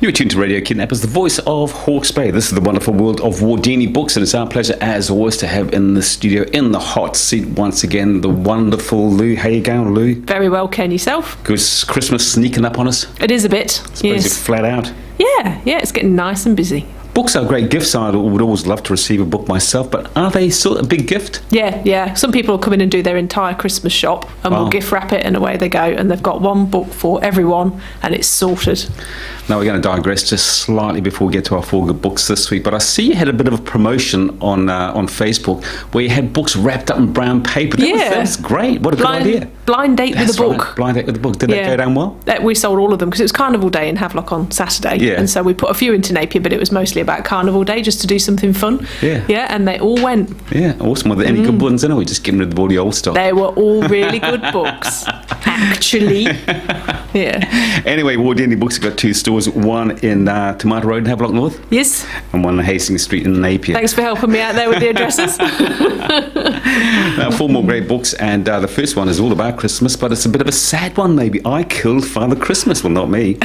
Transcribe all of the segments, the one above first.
You're tuned to Radio Kidnappers, the voice of Hawke's Bay. This is the wonderful world of Wardini books, and it's our pleasure, as always, to have in the studio, in the hot seat once again, the wonderful Lou. How you going, Lou? Very well, Ken. Yourself? Good. Christmas sneaking up on us? It is a bit, I suppose you're flat out? Yeah, it's getting nice and busy. Books are great gifts. I would always love to receive a book myself, but are they still a big gift? Yeah. Some people will come in and do their entire Christmas shop and will gift wrap it and away they go, and they've got one book for everyone and it's sorted. Now we're going to digress just slightly before we get to our 4 good books this week, but I see you had a bit of a promotion on Facebook where you had books wrapped up in brown paper. That's great. What a good idea. Blind date with a book. Right. Blind date with a book. Did that go down well? We sold all of them because it was Carnival Day in Havelock on Saturday, and so we put a few into Napier, but it was mostly about Carnival Day, just to do something fun. And they all went. Awesome. Were there any good ones in, or we just getting rid of all the old stuff? They were all really good books, actually. Anyway, Wardini Books have got 2 stores, one in Tomato Road in Havelock North. Yes. And one in Hastings Street in Napier. Thanks for helping me out there with the addresses. 4 more great books, and the first one is all about Christmas, but it's a bit of a sad one, maybe. I Killed Father Christmas. Well, not me.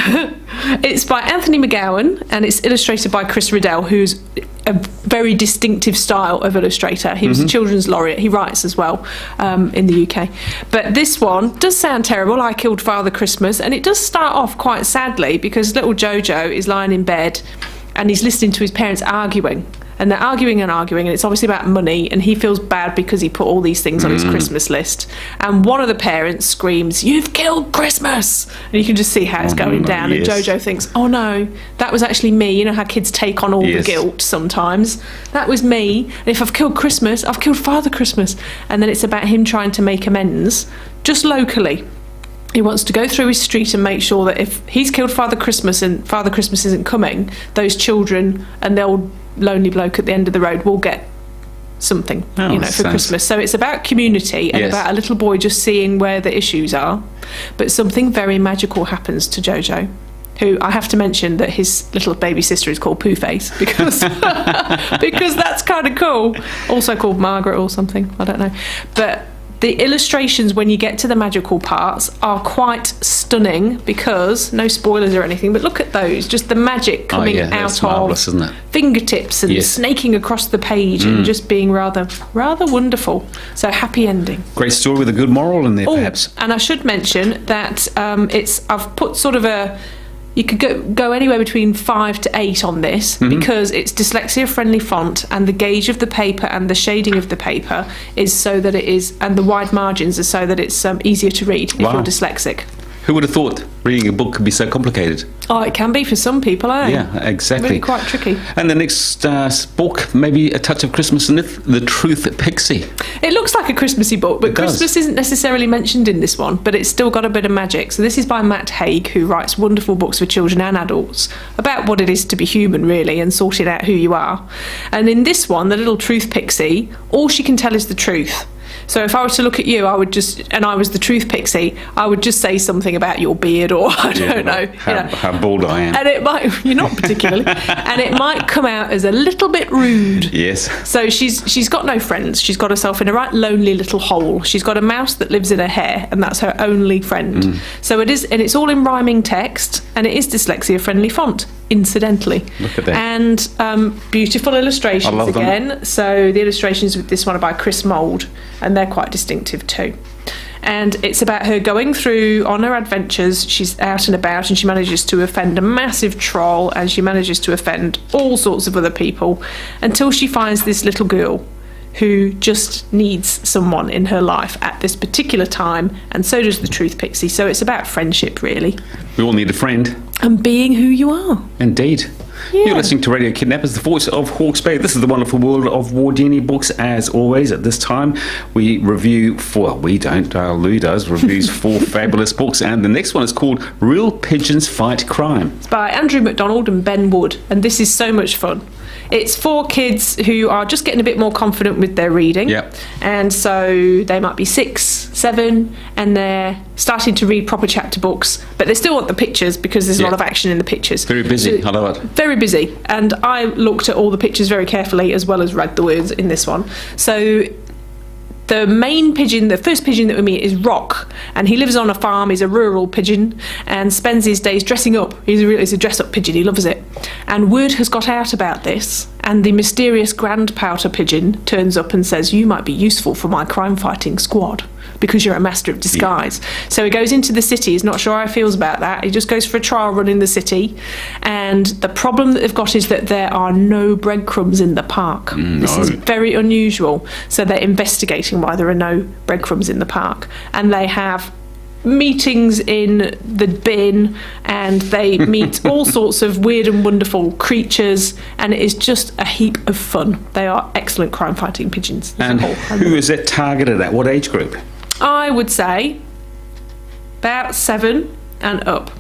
It's by Anthony McGowan, and it's illustrated by Chris Riddell, who's a very distinctive style of illustrator. He was a children's laureate. He writes as well in the UK. But this one does sound terrible, I Killed Father Christmas, and it does start off quite sadly because little Jojo is lying in bed and he's listening to his parents arguing. And they're arguing, and it's obviously about money, and he feels bad because he put all these things on his Christmas list. And one of the parents screams, "You've killed Christmas!" And you can just see how it's going down. And Jojo thinks, oh no, that was actually me. You know how kids take on all the guilt sometimes? That was me. And if I've killed Christmas, I've killed Father Christmas. And then it's about him trying to make amends, just locally. He wants to go through his street and make sure that if he's killed Father Christmas and Father Christmas isn't coming, those children and the old lonely bloke at the end of the road will get something, for Christmas. So it's about community and about a little boy just seeing where the issues are. But something very magical happens to Jojo, who I have to mention that his little baby sister is called Pooh Face because because that's kind of cool. Also called Margaret or something, I don't know. But the illustrations, when you get to the magical parts, are quite stunning because, no spoilers or anything, but look at those, just the magic coming out marvellous, of isn't it? Fingertips and snaking across the page and just being rather wonderful. So happy ending. Great story with a good moral in there, perhaps. And I should mention that I've put sort of you could go anywhere between 5 to 8 on this because it's dyslexia-friendly font, and the gauge of the paper and the shading of the paper is so that it is, and the wide margins are so that it's easier to read if you're dyslexic. Who would have thought reading a book could be so complicated? Oh, it can be for some people, eh? Yeah, exactly. Really quite tricky. And the next book, maybe a touch of Christmas in it, The Truth Pixie. It looks like a Christmassy book, but Christmas isn't necessarily mentioned in this one, but it's still got a bit of magic. So this is by Matt Haig, who writes wonderful books for children and adults about what it is to be human, really, and sorting out who you are. And in this one, the little Truth Pixie, all she can tell is the truth. So if I were to look at you, I was the Truth Pixie, I would just say something about your beard, or I don't know. How bald I am. And it might, you're not particularly, and it might come out as a little bit rude. Yes. So she's got no friends. She's got herself in a right lonely little hole. She's got a mouse that lives in her hair, and that's her only friend. So it is, and it's all in rhyming text, and it is dyslexia-friendly font, incidentally. Look at that. And beautiful illustrations again. Them. So the illustrations with this one are by Chris Mould, and they're quite distinctive too. And it's about her going through on her adventures. She's out and about, and she manages to offend a massive troll, and she manages to offend all sorts of other people until she finds this little girl who just needs someone in her life at this particular time, and so does the Truth Pixie. So it's about friendship, really. We all need a friend. And being who you are. Indeed. You're listening to Radio Kidnappers, the voice of Hawke's Bay. This is the wonderful world of Wardini books. As always, at this time, we review Lou does, reviews 4 fabulous books. And the next one is called Real Pigeons Fight Crime. It's by Andrew MacDonald and Ben Wood, and this is so much fun. It's for kids who are just getting a bit more confident with their reading. Yep. And so they might be 6, 7, and they're starting to read proper chapter books, but they still want the pictures because there's a lot of action in the pictures. Very busy, I love it. Very busy. And I looked at all the pictures very carefully as well as read the words in this one. So The main pigeon, the first pigeon that we meet, is Rock, and he lives on a farm. He's a rural pigeon and spends his days dressing up. He's a dress-up pigeon. He loves it. And word has got out about this, and the mysterious Grand Pouter pigeon turns up and says, "You might be useful for my crime-fighting squad because you're a master of disguise." Yeah. So he goes into the city. He's not sure how he feels about that. He just goes for a trial run in the city, and the problem that they've got is that there are no breadcrumbs in the park. This is very unusual. So they're investigating why there are no breadcrumbs in the park, and they have meetings in the bin, and they meet all sorts of weird and wonderful creatures, and it is just a heap of fun. They are excellent crime-fighting pigeons. And who is it targeted at? What age group? I would say about 7 and up,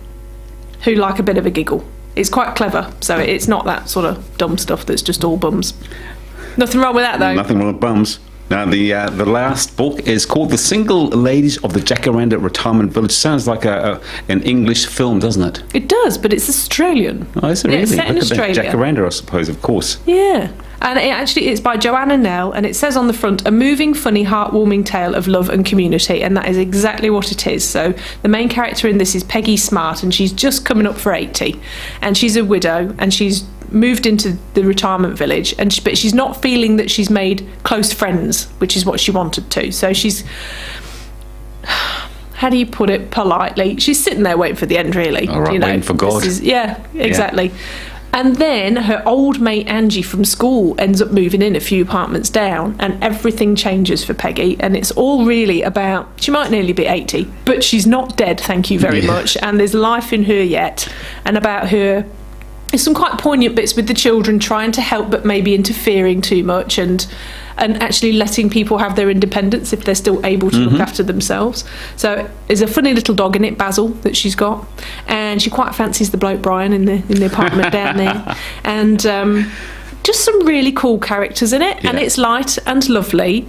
who like a bit of a giggle. It's quite clever, so it's not that sort of dumb stuff that's just all bums. Nothing wrong with that, though. Nothing wrong with bums. Now, the last book is called The Single Ladies of the Jacaranda Retirement Village. Sounds like an English film, doesn't it? It does, but it's Australian. Oh, is it really? It's set in Look at Australia. that Jacaranda, I suppose, of course. Yeah. And it's by Joanna Nell, and it says on the front, "A moving, funny, heartwarming tale of love and community," and that is exactly what it is. So the main character in this is Peggy Smart, and she's just coming up for 80, and she's a widow, and she's moved into the retirement village, but she's not feeling that she's made close friends, which is what she wanted to. So she's, how do you put it politely? She's sitting there waiting for the end, really. All right, waiting for God. Yeah, exactly. Yeah. And then her old mate Angie from school ends up moving in a few apartments down, and everything changes for Peggy, and it's all really about, she might nearly be 80, but she's not dead, thank you very much, and there's life in her yet, and about her. There's some quite poignant bits with the children trying to help but maybe interfering too much, and actually letting people have their independence if they're still able to look after themselves. So there's a funny little dog in it, Basil, that she's got, and she quite fancies the bloke Brian in the apartment down there, and just some really cool characters in it, and it's light and lovely.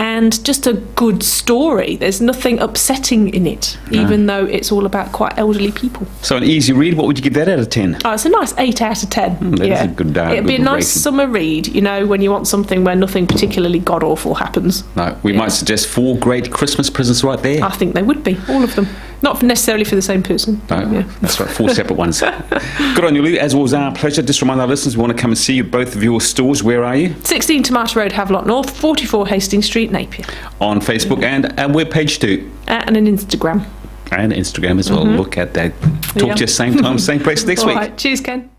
And just a good story. There's nothing upsetting in it, even though it's all about quite elderly people. So an easy read. What would you give that out of 10? Oh, it's a nice 8 out of 10. That is a good It'd be a nice rating. summer read, you know, when you want something where nothing particularly god-awful happens. No, we might suggest 4 great Christmas presents right there. I think they would be, all of them. Not necessarily for the same person. No, that's right, 4 separate ones. Good on you, Lou. As always, our pleasure. Just remind our listeners, we want to come and see you, both of your stores. Where are you? 16 Tomato Road, Havelock North, 44 Hastings Street, Napier. On Facebook and a webpage too. And an Instagram. And Instagram as well. Look at that. Talk to you same time, same place next week. All right. Cheers, Ken.